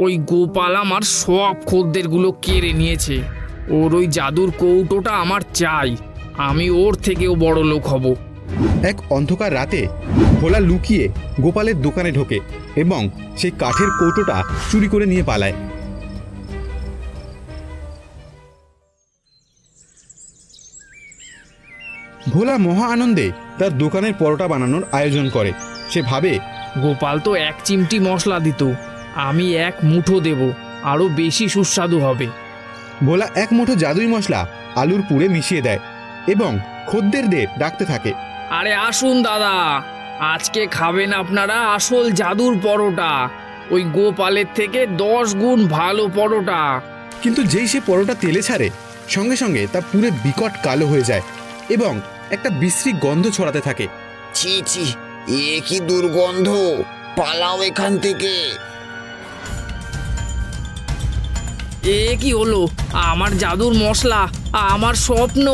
ওই গোপাল আমার সব খদ্দেরগুলো কেড়ে নিয়েছে। ওর ওই জাদুর কৌটোটা আমার চাই, আমি ওর থেকেও বড় লোক হব। এক অন্ধকার রাতে ভোলা লুকিয়ে গোপালের দোকানে ঢোকে এবং সেই কাঠের কৌটোটা চুরি করে নিয়ে পালায়। ভোলা মহা আনন্দে তার দোকানের পরোটা বানানোর আয়োজন করে। সে ভাবে, গোপাল তো 1 চিমটি মশলা দিত, আমি 1 মুঠো দেব, আরও বেশি সুস্বাদু হবে। ভোলা 1 মুঠো জাদুই মশলা আলুর পুরে মিশিয়ে দেয় এবং খদ্দেরদের ডাকতে থাকে। আরে আসুন দাদা, আজকে খাবেন আপনারা আসল জাদুর পরোটা, ওই গোপালের থেকে 10 গুণ ভালো পরোটা। কিন্তু যেই সে পরোটা তেলে ছাড়ে, সঙ্গে সঙ্গে তা পুরে বিকট কালো হয়ে যায় এবং একটা বিশ্রী গন্ধ ছড়াতে থাকে। ছি ছি, এ কি দুর্গন্ধ, পালাও এখান থেকে। এ কি হলো? আমার জাদুর মশলা, আমার স্বপ্ন।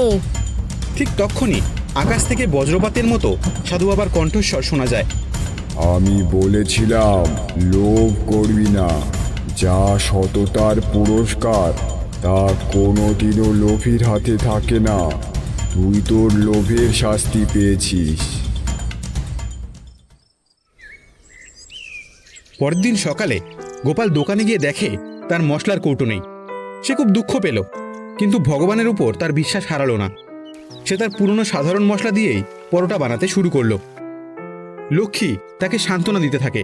ঠিক তখনই আকাশ থেকে বজ্রপাতের মতো সাধু বাবার কণ্ঠস্বর শোনা যায়। আমি বলেছিলাম লোভ করবি না, যা সততার পুরস্কার তা কোনোদিনও লোভীর হাতে থাকে না। তুই তোর লোভের শাস্তি পেয়েছিস। পরের দিন সকালে গোপাল দোকানে গিয়ে দেখে তার মশলার কৌটো নেই। সে খুব দুঃখ পেল, কিন্তু ভগবানের উপর তার বিশ্বাস হারালো না। সে তার পুরনো সাধারণ মশলা দিয়েই পরোটা বানাতে শুরু করলো। লক্ষ্মী তাকে সান্ত্বনা দিতে থাকে।